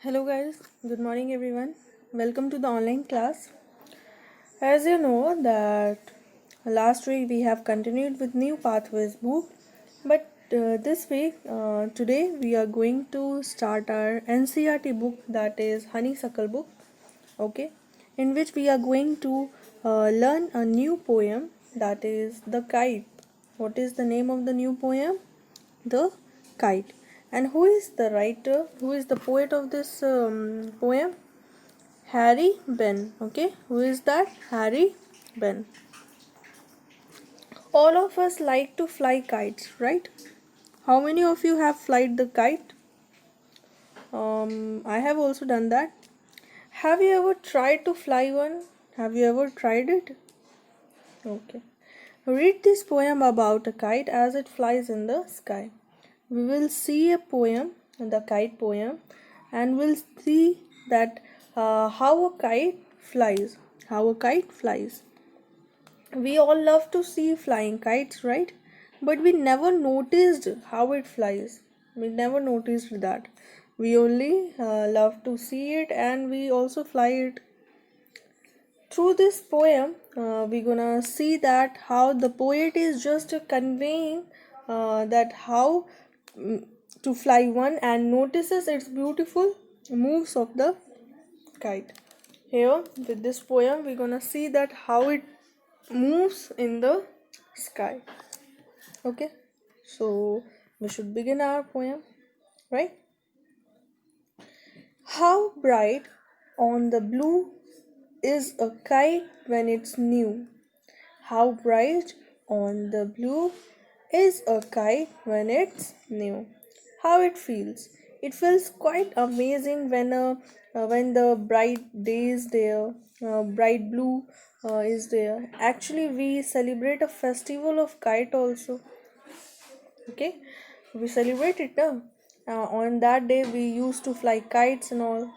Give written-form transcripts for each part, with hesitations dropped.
Hello guys, good morning everyone. Welcome to the online class. As you know that last week we have continued with New Pathways book, but this week today we are going to start our NCERT book, that is Honeysuckle book, okay, in which we are going to learn a new poem, that is The Kite. What is the name of the new poem? The Kite. And who is the writer, who is the poet of this poem? Harry Ben. Okay, who is that? Harry Ben. All of us like to fly kites, right? How many of you have flied the kite? I have also done that. Have you ever tried to fly one? Have you ever tried it? Okay. Read this poem about a kite as it flies in the sky. We will see a poem, the kite poem, and we'll see that how a kite flies. How a kite flies. We all love to see flying kites, right? But we never noticed how it flies. We never noticed that. We only love to see it and we also fly it. Through this poem, we're gonna see that how the poet is just conveying that how mm, to fly one and notices its beautiful moves of the kite. Here, with this poem, we're gonna see that how it moves in the sky. Okay, so we should begin our poem, right? How bright on the blue is a kite when it's new. How bright on the blue is a kite when it's new. How it feels. It feels quite amazing when the bright day is there, bright blue is there. Actually, we celebrate a festival of kite also. Okay, we celebrate it now. On that day, we used to fly kites and all.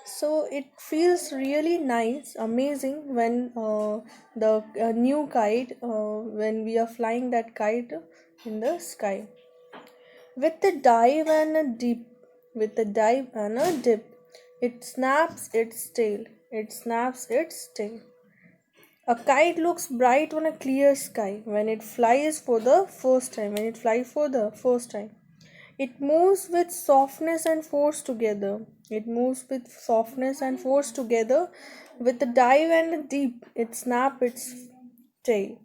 So it feels really nice, amazing when the new kite, when we are flying that kite in the sky. With a dive and a dip, with a dive and a dip, it snaps its tail. It snaps its tail. A kite looks bright on a clear sky when it flies for the first time. When it flies for the first time. It moves with softness and force together. It moves with softness and force together. With a dive and a deep, it snaps its tail.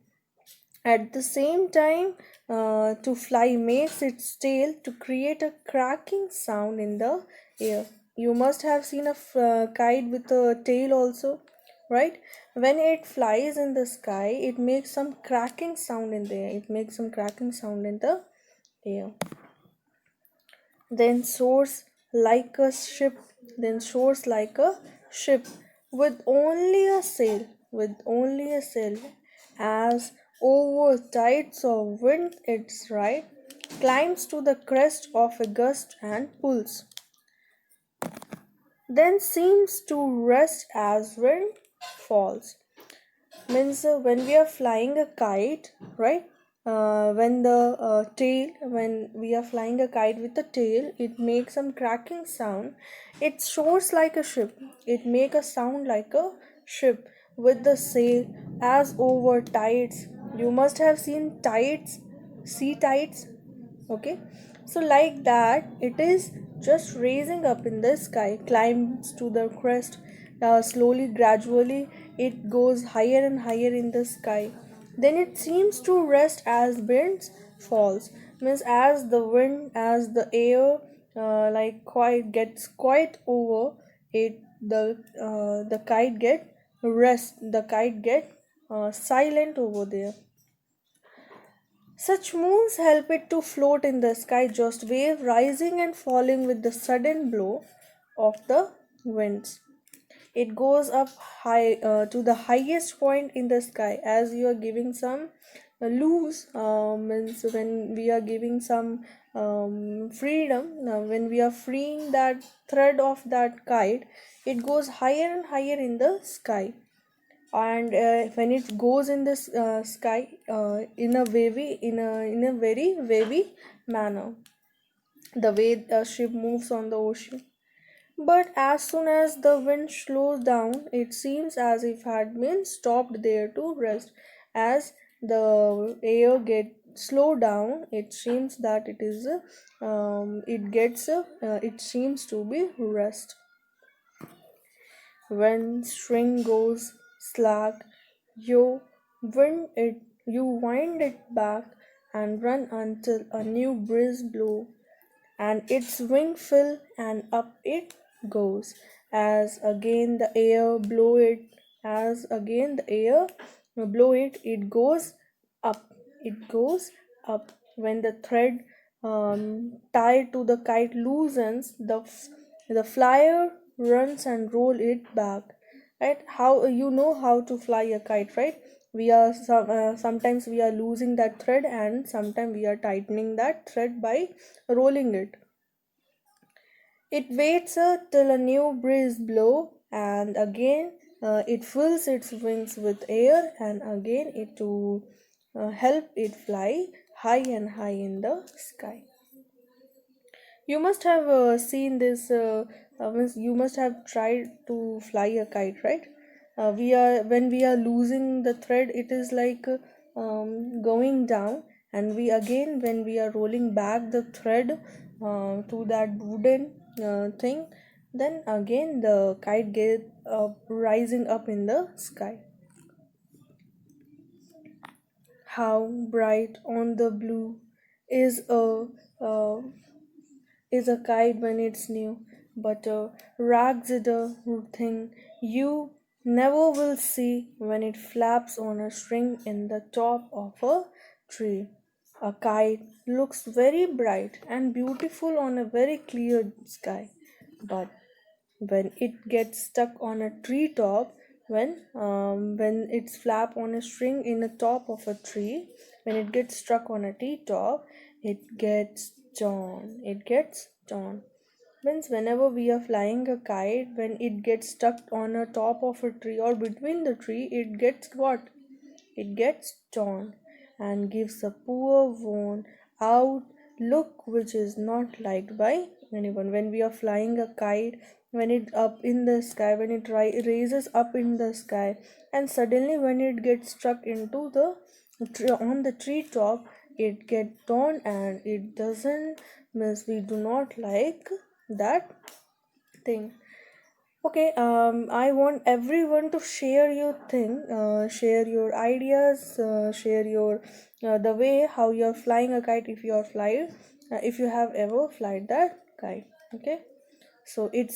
At the same time, to fly makes its tail to create a cracking sound in the air. You must have seen a kite with a tail also, right? When it flies in the sky, it makes some cracking sound in the air. It makes some cracking sound in the air. Then soars like a ship, then soars like a ship with only a sail, with only a sail, as over tides of wind its right, climbs to the crest of a gust and pulls, then seems to rest as wind falls. Means when we are flying a kite, right? When the tail, when we are flying a kite with the tail, it makes some cracking sound. It soars like a ship. It make a sound like a ship with the sail as over tides. You must have seen tides, sea tides. Okay, so like that, it is just raising up in the sky, climbs to the crest, slowly, gradually, it goes higher and higher in the sky. Then it seems to rest as winds falls. Means as the wind, as the air, like quite gets quite over it, the kite get rest. The kite get silent over there. Such moons help it to float in the sky, just wave rising and falling with the sudden blow of the winds. It goes up high to the highest point in the sky as you are giving some loose, means when we are giving some freedom, when we are freeing that thread of that kite, it goes higher and higher in the sky. And when it goes in the sky, in a wavy, in a very wavy manner, the way a ship moves on the ocean, But as soon as the wind slows down, it seems as if had been stopped there to rest. As the air gets slow down, it seems that it seems to be rest. When string goes slack, you you wind it back and run until a new breeze blow and its wing fill and up it goes as again the air blow it as again the air blow it goes up it goes up when the thread tied to the kite loosens the flyer runs and roll it back, right? How you know how to fly a kite, right? Sometimes we are losing that thread and sometimes we are tightening that thread by rolling it. It waits till a new breeze blow, and again it fills its wings with air, and again it to help it fly high and high in the sky. You must have seen this. Means you must have tried to fly a kite, right? We are when we are losing the thread, it is like going down, and we again when we are rolling back the thread to that wooden thing, then again the kite get rising up in the sky. How bright on the blue is uh, a kite when it's new, but a rags is a thing you never will see when it flaps on a string in the top of a tree. A kite looks very bright and beautiful on a very clear sky, but when it gets stuck on a tree top, when it's flap on a string in the top of a tree, when it gets stuck on a tree top, it gets torn. Means whenever we are flying a kite, when it gets stuck on a top of a tree or between the tree, it gets what? It gets torn and gives a poor worn out look which is not liked by anyone. When we are flying a kite, when it up in the sky, when it raises up in the sky, and suddenly when it gets struck into the on the tree top, it get torn and it doesn't means we do not like that thing. Okay, I want everyone to share your thing, share your ideas, share your the way how you're flying a kite if you have ever flied that kite. Okay, so it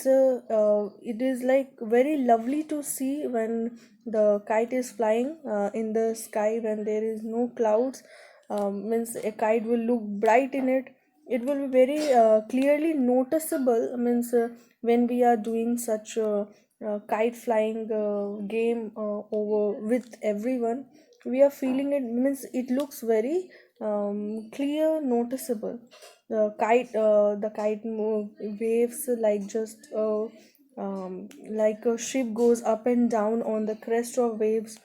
is like very lovely to see when the kite is flying in the sky when there is no clouds. Means a kite will look bright in it. It will be very clearly noticeable. Means when we are doing such a kite flying game over with everyone, we are feeling it. Means it looks very clear, noticeable. The kite waves like a ship goes up and down on the crest of waves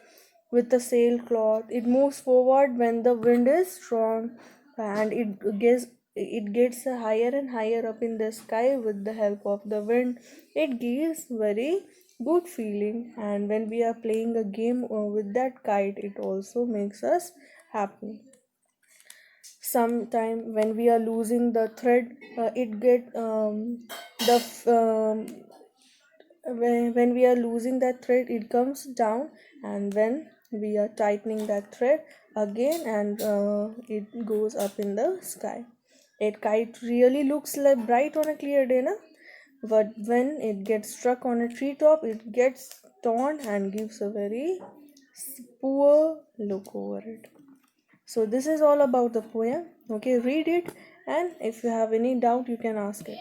with the sailcloth. It moves forward when the wind is strong, and it gets higher and higher up in the sky with the help of the wind. It gives very good feeling, and when we are playing a game with that kite, it also makes us happy. Sometime when we are losing the thread, it get the f- when we are losing that thread, it comes down, and when we are tightening that thread again, and it goes up in the sky. A kite really looks like bright on a clear day, na? But when it gets struck on a treetop, it gets torn and gives a very poor look over it. So this is all about the poem. Okay, read it, and if you have any doubt, you can ask it.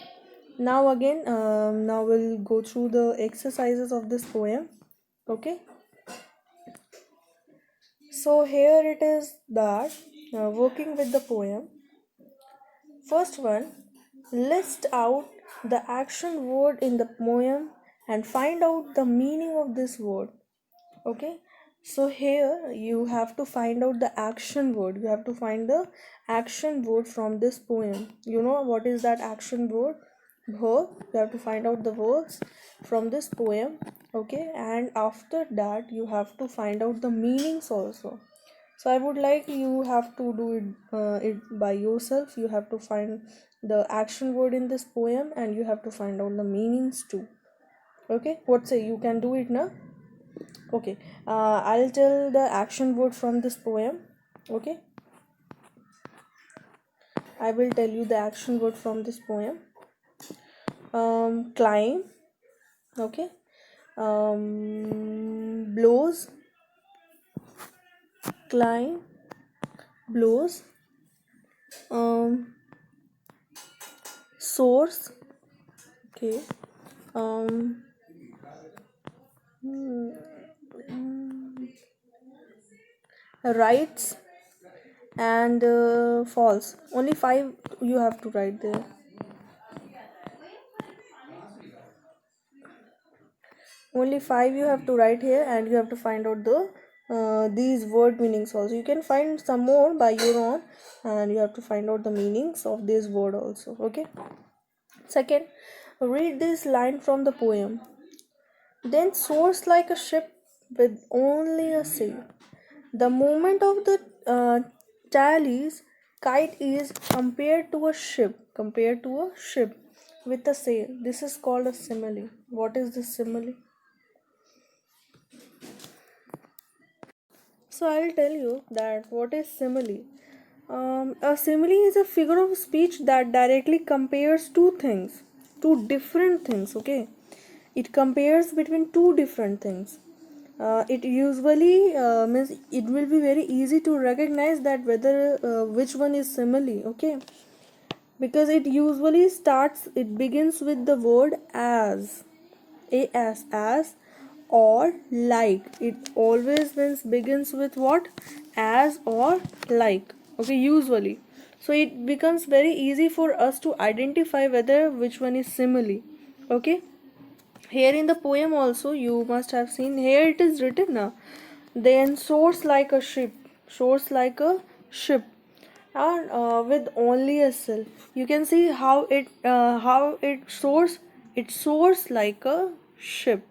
Now again, now we'll go through the exercises of this poem. Okay, so here it is that working with the poem. First one, list out the action word in the poem and find out the meaning of this word. Okay, so here you have to find out the action word. You have to find the action word from this poem. You know what is that action word? verb. You have to find out the verbs from this poem. Okay, and after that you have to find out the meanings also. So I would like you have to do it by yourself. You have to find the action word in this poem and you have to find out the meanings too. Okay, what say, you can do it now? Okay, I'll tell the action word from this poem. Okay, I will tell you the action word from this poem. Climb. Okay. Blows. Climb. Blows. um Source. Okay. um mm, mm, Rights and false. Only five you have to write there. Only five you have to write here, and you have to find out the these word meanings also. You can find some more by your own, and you have to find out the meanings of this word also. Okay. Second, read this line from the poem. Then soars like a ship with only a sail. The movement of the Thales kite is compared to a ship, with a sail. This is called a simile. What is the simile? So I'll tell you that what is simile. A simile is a figure of speech that directly compares two different things. Okay, it compares between two different things. It usually means it will be very easy to recognize that whether which one is simile. Okay, because it begins with the word as, as, or like. It always means begins with what? As or like. Okay, usually. So it becomes very easy for us to identify whether which one is simile. Okay, here in the poem also you must have seen, here it is written now, then soars like a ship, soars like a ship, and with only a sail. You can see how it soars like a ship.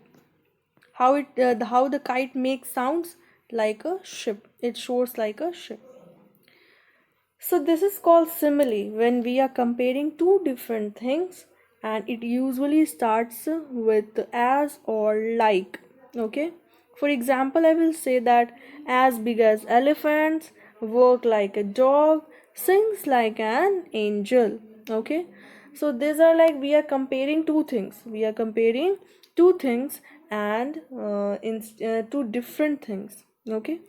How the kite makes sounds like a ship. It soars like a ship. So this is called simile when we are comparing two different things, and it usually starts with as or like. Okay. For example, I will say that as big as elephants, work like a dog, sings like an angel. Okay. So these are like we are comparing two things. We are comparing two things and two different things. Okay.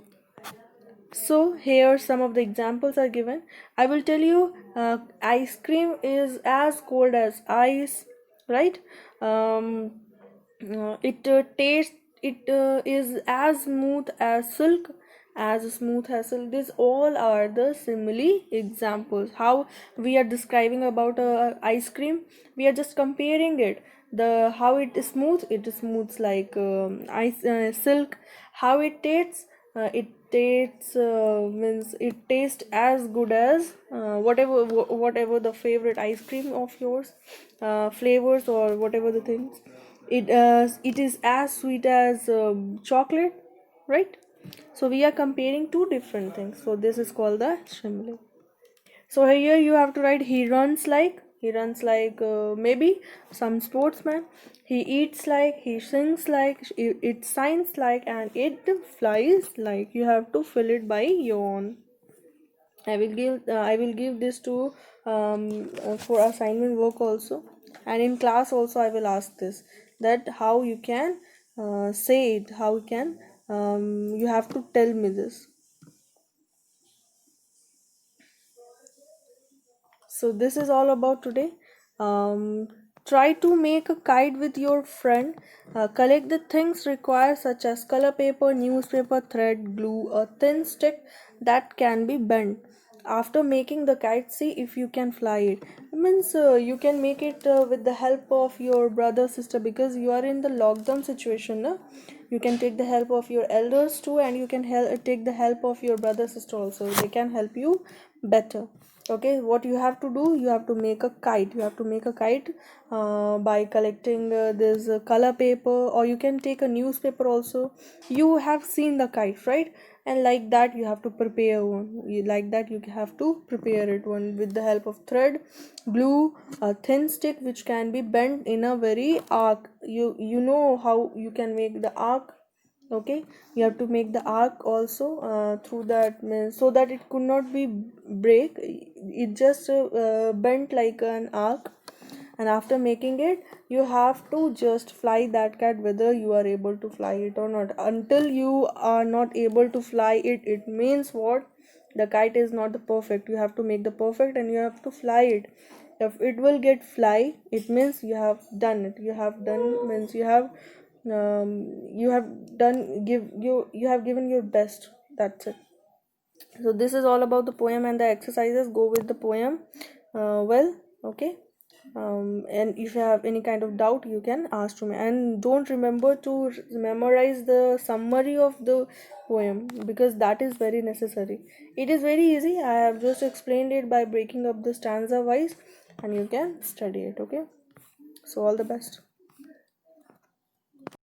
So here some of the examples are given. I will tell you, ice cream is as cold as ice, right? Um, it tastes. It is as smooth as silk, These all are the simile examples. How we are describing about ice cream, we are just comparing it. The how it is smooth, it is smooth like ice silk. How it tastes, it tastes as good as whatever the favorite ice cream of yours, flavors or whatever the things. It is as sweet as chocolate, right? So we are comparing two different things. So this is called the simile. So here you have to write he runs like maybe some sportsman. He eats like, he sings like, it signs like, and it flies like. You have to fill it by your own. I will give this to for assignment work also, and in class also I will ask this, that how you can say it, how you can you have to tell me this. So this is all about today. um, Try to make a kite with your friend. Collect the things required such as color paper, newspaper, thread, glue, a thin stick that can be bent. After making the kite, see if you can fly it. It means you can make it with the help of your brother, sister, because you are in the lockdown situation, no? You can take the help of your elders too, and you can take the help of your brother, sister also. They can help you better. Okay, what you have to do, you have to make a kite. You have to make a kite by collecting this color paper, or you can take a newspaper also. You have seen the kite, right? And like that you have to prepare one. Like that you have to prepare it one with the help of thread, glue, a thin stick which can be bent in a very arc. You know how you can make the arc. Okay, you have to make the arc also through that so that it could not be break. It just bent like an arc. And after making it, you have to just fly that kite, whether you are able to fly it or not. Until you are not able to fly it, it means what? The kite is not the perfect. You have to make the perfect and you have to fly it. If it will get fly, it means you have done it. You have done means you have done give you have given your best. That's it. So this is all about the poem and the exercises. Go with the poem well. Okay. And if you have any kind of doubt, you can ask to me. And don't remember to memorize the summary of the poem, because that is very necessary. It is very easy. I have just explained it by breaking up the stanza wise, and you can study it. Okay. So all the best.